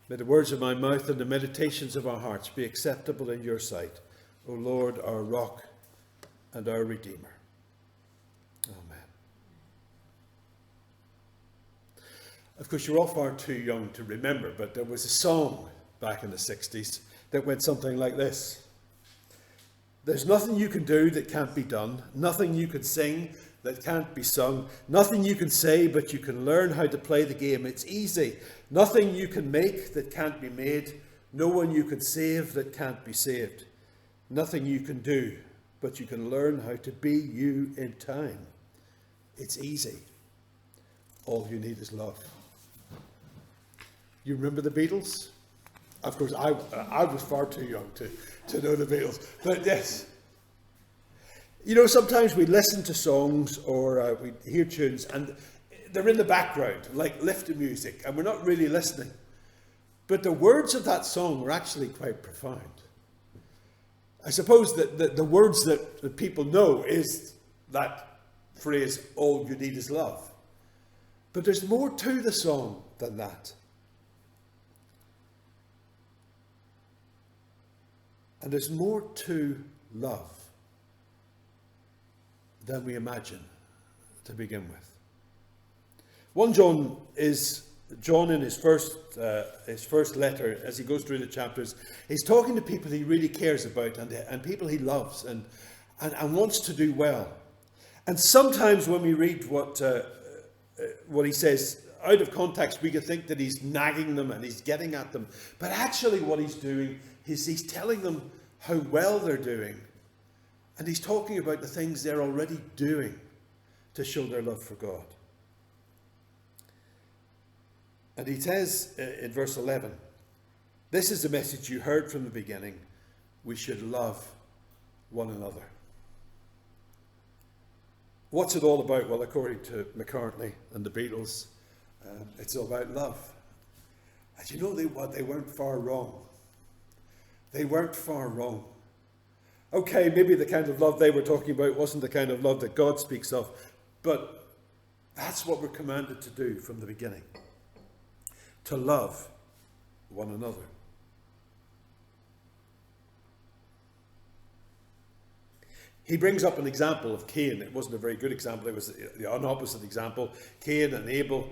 May the words of my mouth and the meditations of our hearts be acceptable in your sight, O Lord, our rock and our Redeemer. Amen. Of course, you're all far too young to remember, but there was a song back in the 60s that went something like this. There's nothing you can do that can't be done, nothing you can sing that can't be sung, nothing you can say, but you can learn how to play the game. It's easy. Nothing you can make that can't be made, no one you can save that can't be saved. Nothing you can do, but you can learn how to be you in time. It's easy. All you need is love. You remember the Beatles? Of course, I was far too young to know the Beatles. But yes. You know, sometimes we listen to songs or we hear tunes and they're in the background, like lifted music, and we're not really listening. But the words of that song were actually quite profound. I suppose that the words that people know is that phrase, all you need is love. But there's more to the song than that. And there's more to love than we imagine to begin with. 1 John is John in his first letter, as he goes through the chapters, he's talking to people he really cares about and people he loves and wants to do well. And sometimes when we read what he says out of context, we could think that he's nagging them and he's getting at them. But actually what he's doing is he's telling them how well they're doing. And he's talking about the things they're already doing to show their love for God. And he says in verse 11, this is the message you heard from the beginning. We should love one another. What's it all about? Well, according to McCartney and the Beatles, it's all about love. And you know they weren't far wrong. They weren't far wrong. Okay, maybe the kind of love they were talking about wasn't the kind of love that God speaks of, but that's what we're commanded to do from the beginning. To love one another. He brings up an example of Cain. It wasn't a very good example. It was the opposite example. Cain and Abel.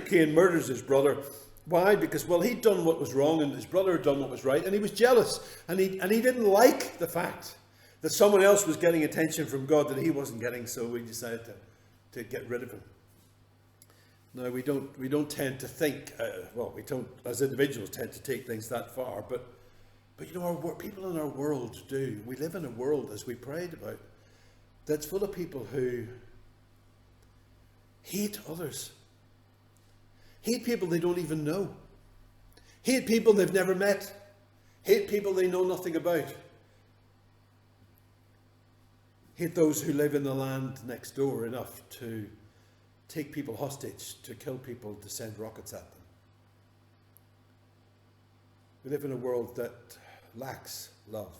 Cain murders his brother. Why? Because, well, he'd done what was wrong and his brother had done what was right, and he was jealous. And he didn't like the fact that someone else was getting attention from God that he wasn't getting, so he decided to get rid of him. Now, we don't tend to think, we don't, as individuals, tend to take things that far, but you know, people in our world do. We live in a world, as we prayed about, that's full of people who hate others. Hate people they don't even know. Hate people they've never met. Hate people they know nothing about. Hate those who live in the land next door enough to take people hostage, to kill people, to send rockets at them. We live in a world that lacks love.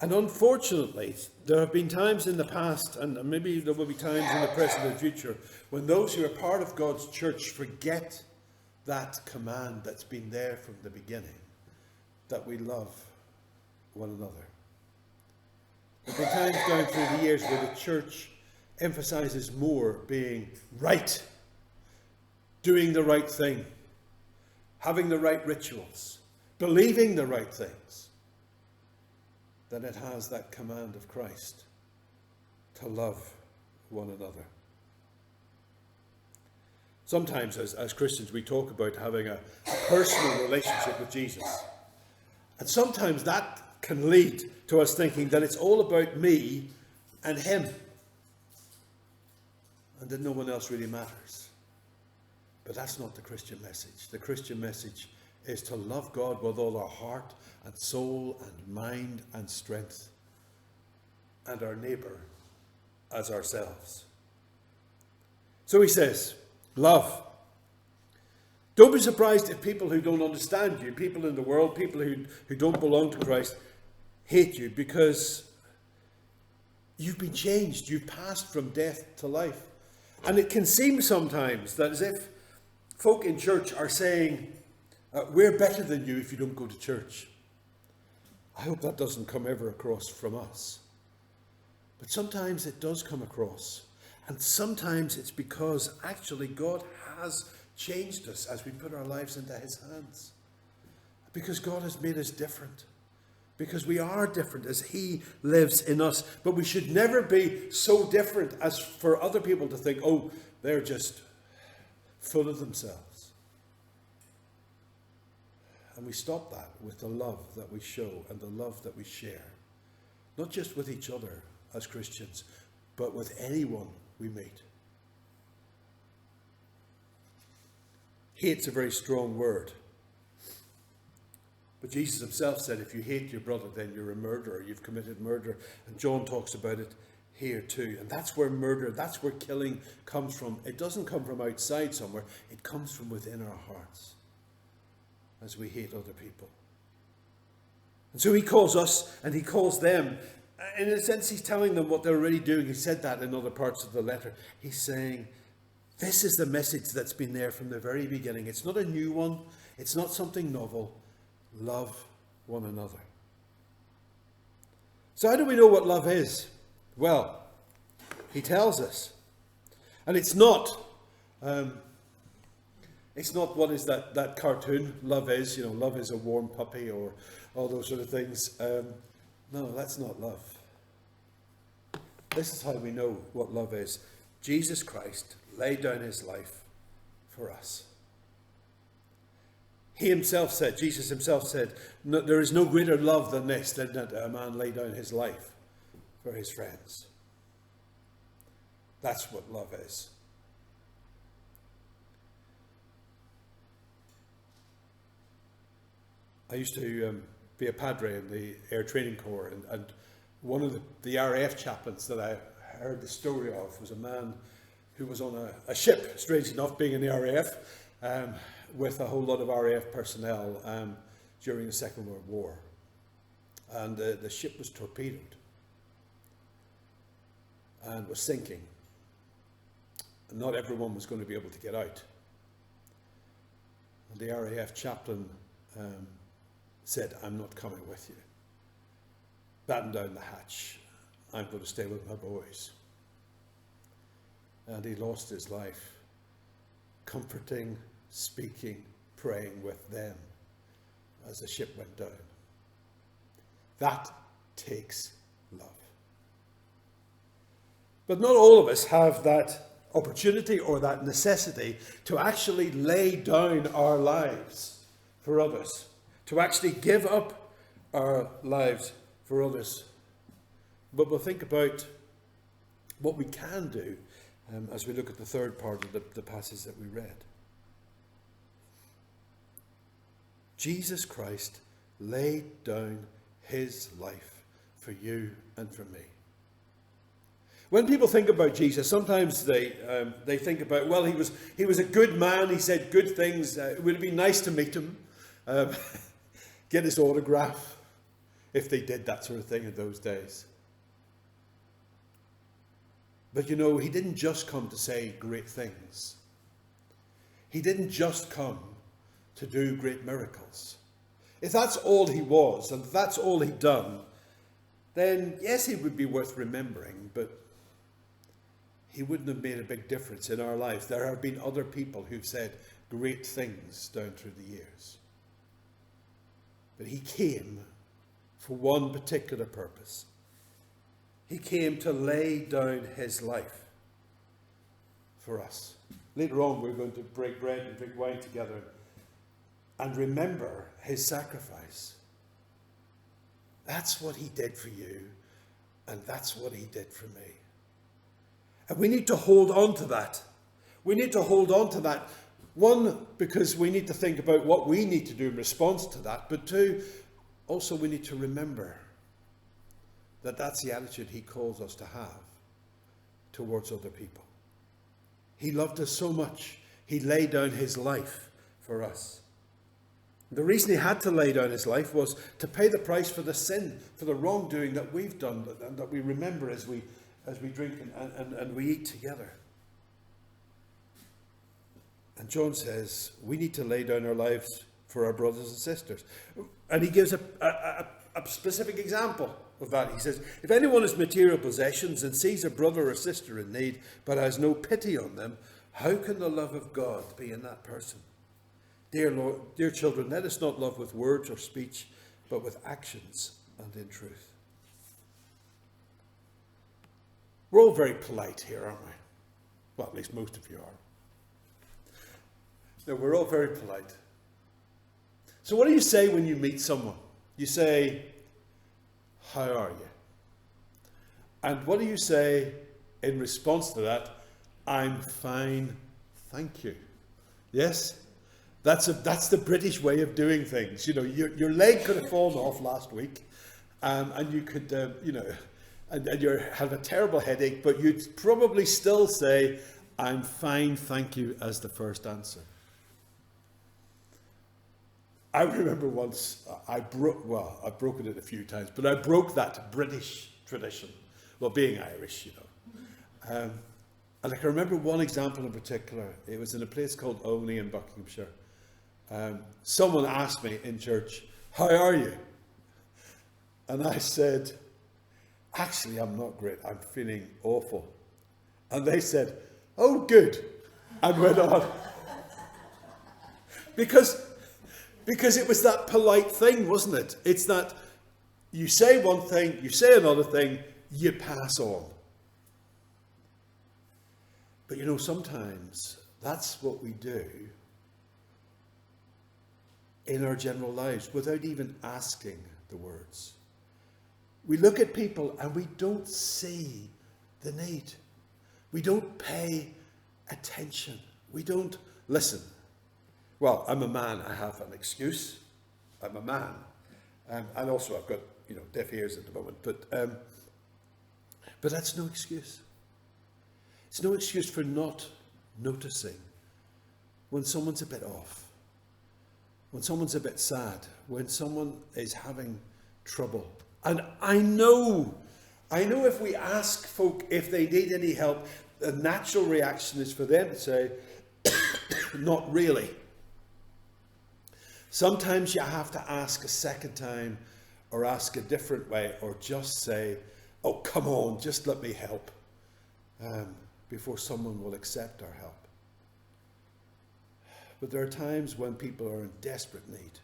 And unfortunately, there have been times in the past, and maybe there will be times in the present and future, when those who are part of God's church forget that command that's been there from the beginning, that we love one another. There have been times down through the years where the church emphasizes more being right, doing the right thing, having the right rituals, believing the right things, than it has that command of Christ to love one another. Sometimes as Christians we talk about having a personal relationship with Jesus. And sometimes that can lead to us thinking that it's all about me and him. And that no one else really matters. But that's not the Christian message. The Christian message is to love God with all our heart and soul and mind and strength, and our neighbour as ourselves. So he says, love. Don't be surprised if people who don't understand you, people in the world, people who don't belong to Christ, hate you, because you've been changed. You've passed from death to life. And it can seem sometimes that as if folk in church are saying, we're better than you if you don't go to church. I hope that doesn't come ever across from us. But sometimes it does come across. And sometimes it's because actually God has changed us as we put our lives into his hands. Because God has made us different. Because we are different as he lives in us. But we should never be so different as for other people to think, oh, they're just full of themselves. And we stop that with the love that we show and the love that we share. Not just with each other as Christians, but with anyone we meet. Hate's a very strong word. But Jesus himself said, if you hate your brother, then you're a murderer. You've committed murder. And John talks about it here too. And that's where murder, that's where killing comes from. It doesn't come from outside somewhere. It comes from within our hearts as we hate other people. And so he calls us and he calls them. In a sense, he's telling them what they're already doing. He said that in other parts of the letter. He's saying, this is the message that's been there from the very beginning. It's not a new one. It's not something novel. Love one another. So how do we know what love is? Well, he tells us. And it's not what is that cartoon, Love Is, love is a warm puppy or all those sort of things. No, that's not love. This is how we know what love is. Jesus Christ laid down his life for us. Jesus himself said, there is no greater love than this, than that a man lay down his life for his friends. That's what love is. I used to be a padre in the Air Training Corps, and one of the RAF chaplains that I heard the story of was a man who was on a ship, strange enough, being in the RAF, with a whole lot of RAF personnel during the Second World War. And the ship was torpedoed and was sinking. And not everyone was going to be able to get out. And the RAF chaplain said, I'm not coming with you. Batten down the hatch. I'm going to stay with my boys. And he lost his life comforting, speaking, praying with them as the ship went down. That takes love. But not all of us have that opportunity or that necessity to actually lay down our lives for others, to actually give up our lives for others. But we'll think about what we can do as we look at the third part of the passage that we read. Jesus Christ laid down his life for you and for me. When people think about Jesus, sometimes they think about, well, he was a good man. He said good things. It would be nice to meet him, get his autograph, if they did that sort of thing in those days. But he didn't just come to say great things. He didn't just come to do great miracles. If that's all he was, and that's all he'd done, then yes, he would be worth remembering, but he wouldn't have made a big difference in our lives. There have been other people who've said great things down through the years. But he came for one particular purpose. He came to lay down his life for us. Later on, we're going to break bread and drink wine together and remember his sacrifice. That's what he did for you, and that's what he did for me. And we need to hold on to that. We need to hold on to that. One, because we need to think about what we need to do in response to that. But two, also we need to remember that that's the attitude he calls us to have towards other people. He loved us so much, he laid down his life for us. The reason he had to lay down his life was to pay the price for the sin, for the wrongdoing that we've done, and that we remember as we drink and we eat together. And John says we need to lay down our lives for our brothers and sisters. And he gives a specific example of that. He says, if anyone has material possessions and sees a brother or sister in need, but has no pity on them, how can the love of God be in that person? Dear Lord, dear children, let us not love with words or speech, but with actions and in truth. We're all very polite here, aren't we? Well, at least most of you are. No, we're all very polite. So what do you say when you meet someone? You say, how are you? And what do you say in response to that? I'm fine, thank you. Yes? That's the British way of doing things. You know, your leg could have fallen off last week, and you could, and you have a terrible headache, but you'd probably still say, I'm fine, thank you, as the first answer. I remember once, I've broken it a few times, but I broke that British tradition. Well, being Irish, you know. And I can remember one example in particular. It was in a place called Olney in Buckinghamshire. Someone asked me in church, how are you? And I said, actually, I'm not great. I'm feeling awful. And they said, oh, good. And went on. Because it was that polite thing, wasn't it? It's that you say one thing, you say another thing, you pass on. But you know, sometimes that's what we do in our general lives without even asking the words. We look at people and we don't see the need. We don't pay attention. We don't listen. Well, I'm a man, I have an excuse. I'm a man. And also I've got, deaf ears at the moment. But that's no excuse. It's no excuse for not noticing when someone's a bit off, when someone's a bit sad, when someone is having trouble. And I know if we ask folk if they need any help, the natural reaction is for them to say, not really. Sometimes you have to ask a second time or ask a different way or just say, oh, come on, just let me help before someone will accept our help. But there are times when people are in desperate need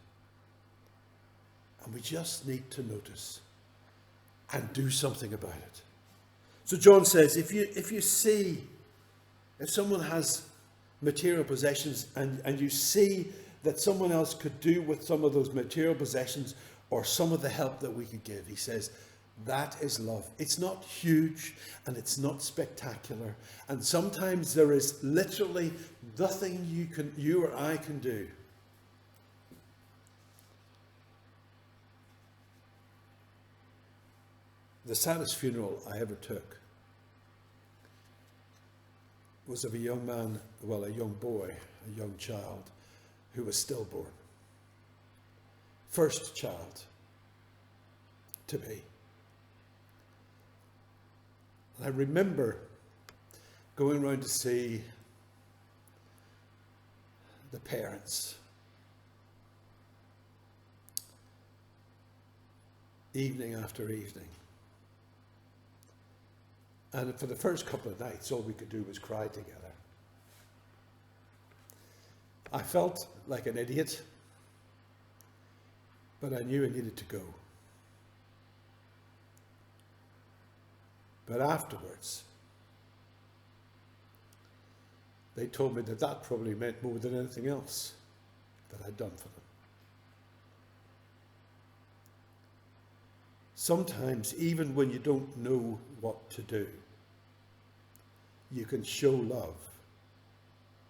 and we just need to notice and do something about it. So John says, if someone has material possessions and you see that someone else could do with some of those material possessions or some of the help that we could give, he says, that is love. It's not huge and it's not spectacular. And sometimes there is literally nothing you or I can do. The saddest funeral I ever took was of a young man, well, a young boy, a young child, who was stillborn. First child to be. And I remember going around to see the parents. Evening after evening. And for the first couple of nights, all we could do was cry together. I felt like an idiot, but I knew I needed to go. But afterwards, they told me that probably meant more than anything else that I'd done for them. Sometimes, even when you don't know what to do, you can show love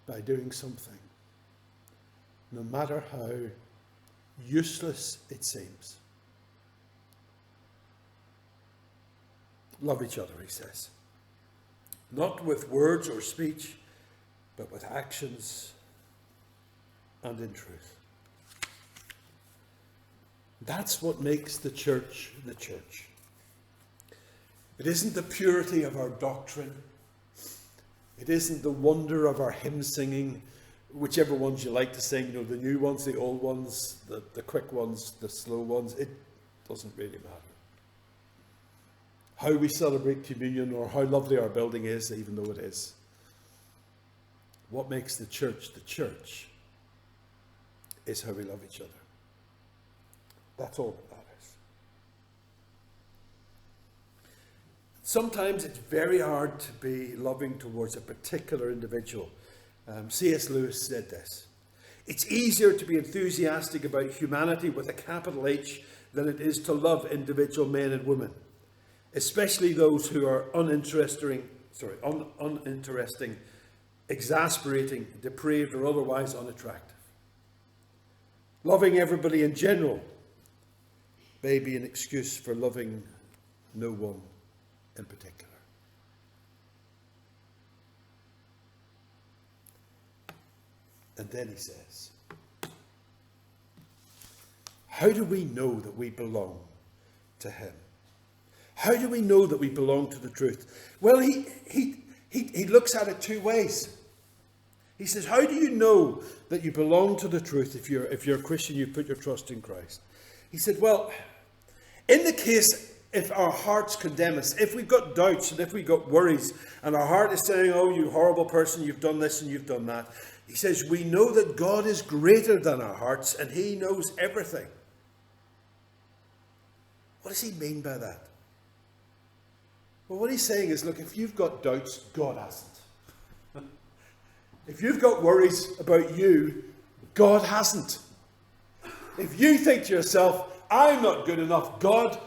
by doing something, no matter how useless it seems. Love each other, he says. Not with words or speech, but with actions and in truth. That's what makes the church the church. It isn't the purity of our doctrine. It isn't the wonder of our hymn singing whichever ones you like to sing, the new ones, the old ones, the quick ones, the slow ones, it doesn't really matter. How we celebrate communion or how lovely our building is, even though it is. What makes the church is how we love each other. That's all that matters. Sometimes it's very hard to be loving towards a particular individual. C.S. Lewis said this: "It's easier to be enthusiastic about humanity with a capital H than it is to love individual men and women, especially those who are uninteresting, exasperating, depraved, or otherwise unattractive. Loving everybody in general may be an excuse for loving no one in particular." And then he says, how do we know that we belong to him? How do we know that we belong to the truth? Well, he looks at it two ways. He says, how do you know that you belong to the truth if you're a Christian, you put your trust in Christ? He said, well, in the case if our hearts condemn us, if we've got doubts and if we've got worries, and our heart is saying, oh, you horrible person, you've done this and you've done that. He says, we know that God is greater than our hearts and he knows everything. What does he mean by that? Well, what he's saying is, look, if you've got doubts, God hasn't. If you've got worries about you, God hasn't. If you think to yourself, I'm not good enough, God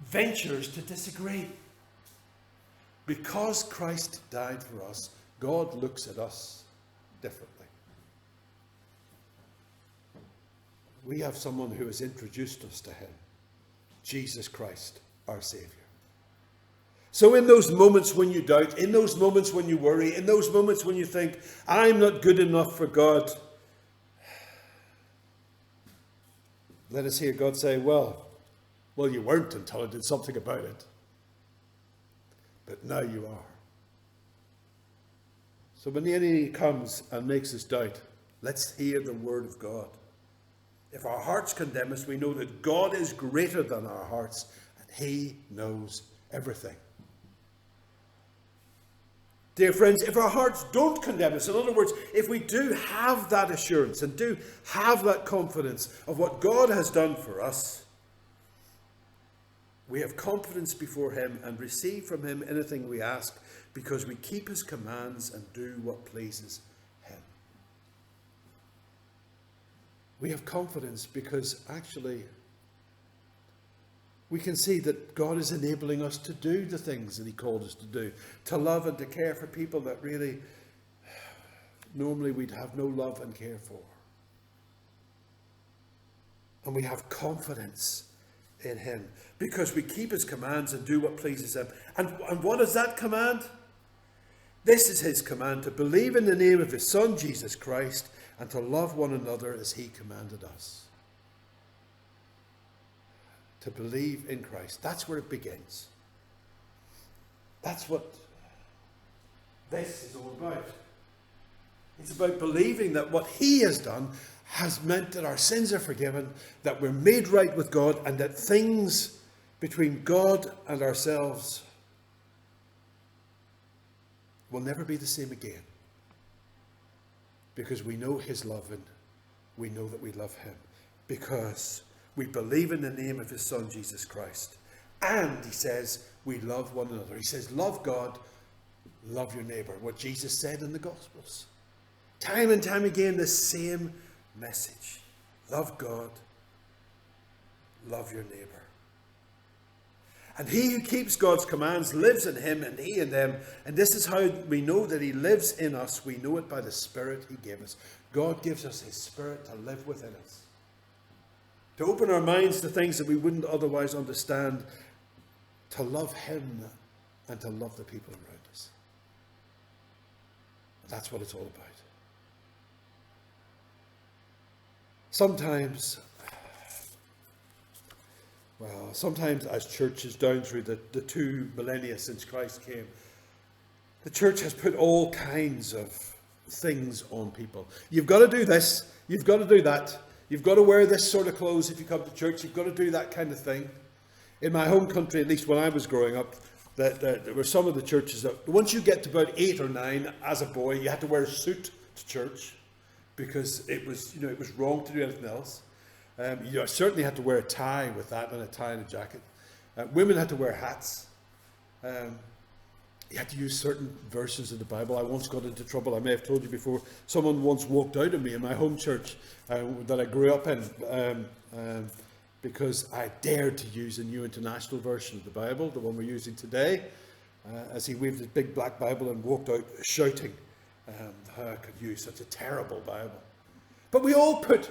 ventures to disagree. Because Christ died for us, God looks at us differently. We have someone who has introduced us to him, Jesus Christ, our Saviour. So in those moments when you doubt, in those moments when you worry, in those moments when you think, I'm not good enough for God, let us hear God say, well, you weren't until I did something about it. But now you are. So when the enemy comes and makes us doubt, let's hear the word of God. If our hearts condemn us, we know that God is greater than our hearts and he knows everything. Dear friends, if our hearts don't condemn us, in other words, if we do have that assurance and do have that confidence of what God has done for us, we have confidence before him and receive from him anything we ask because we keep his commands and do what pleases him. We have confidence because actually we can see that God is enabling us to do the things that he called us to do, to love and to care for people that really normally we'd have no love and care for. And we have confidence in him because we keep his commands and do what pleases him. And what is that command? This is his command, to believe in the name of his Son, Jesus Christ, and to love one another as he commanded us. To believe in Christ. That's where it begins. That's what this is all about. It's about believing that what he has done has meant that our sins are forgiven, that we're made right with God, and that things between God and ourselves will never be the same again. Because we know his love and we know that we love him. Because we believe in the name of his Son, Jesus Christ. And he says, we love one another. He says, love God, love your neighbour. What Jesus said in the Gospels. Time and time again, the same message. Love God, love your neighbour. And he who keeps God's commands lives in him and he in them. And this is how we know that he lives in us. We know it by the Spirit he gave us. God gives us his Spirit to live within us. To open our minds to things that we wouldn't otherwise understand. To love him and to love the people around us. That's what it's all about. Sometimes as churches down through the 2 millennia since Christ came, the church has put all kinds of things on people. You've got to do this, you've got to do that, you've got to wear this sort of clothes if you come to church, you've got to do that kind of thing. In my home country, at least when I was growing up, there were some of the churches that once you get to about 8 or 9 as a boy, you had to wear a suit to church because it was wrong to do anything else. You certainly had to wear a tie with that, and a tie and a jacket. Women had to wear hats. You had to use certain verses of the Bible. I once got into trouble. I may have told you before. Someone once walked out on me in my home church that I grew up in because I dared to use a New International Version of the Bible, the one we're using today, as he waved his big black Bible and walked out shouting how I could use such a terrible Bible. But we all put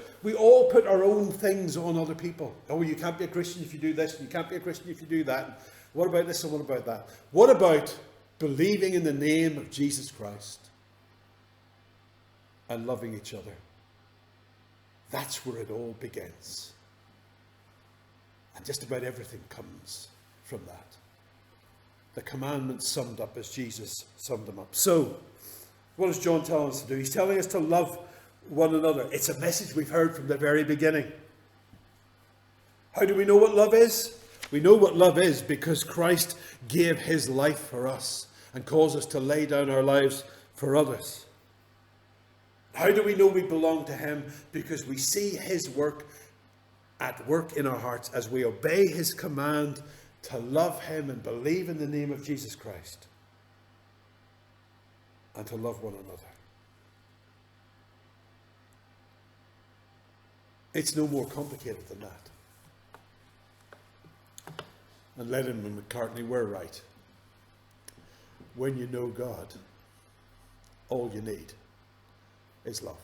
our own things on other people. Oh, you can't be a Christian if you do this, and you can't be a Christian if you do that. What about this and what about that? What about believing in the name of Jesus Christ and loving each other? That's where it all begins. And just about everything comes from that. The commandments summed up as Jesus summed them up. So, what is John telling us to do? He's telling us to love one another. It's a message we've heard from the very beginning. How do we know what love is? We know what love is because Christ gave his life for us and calls us to lay down our lives for others. How do we know we belong to him? Because we see his work at work in our hearts as we obey his command to love him and believe in the name of Jesus Christ and to love one another. It's no more complicated than that. And Lennon and McCartney were right. When you know God, all you need is love.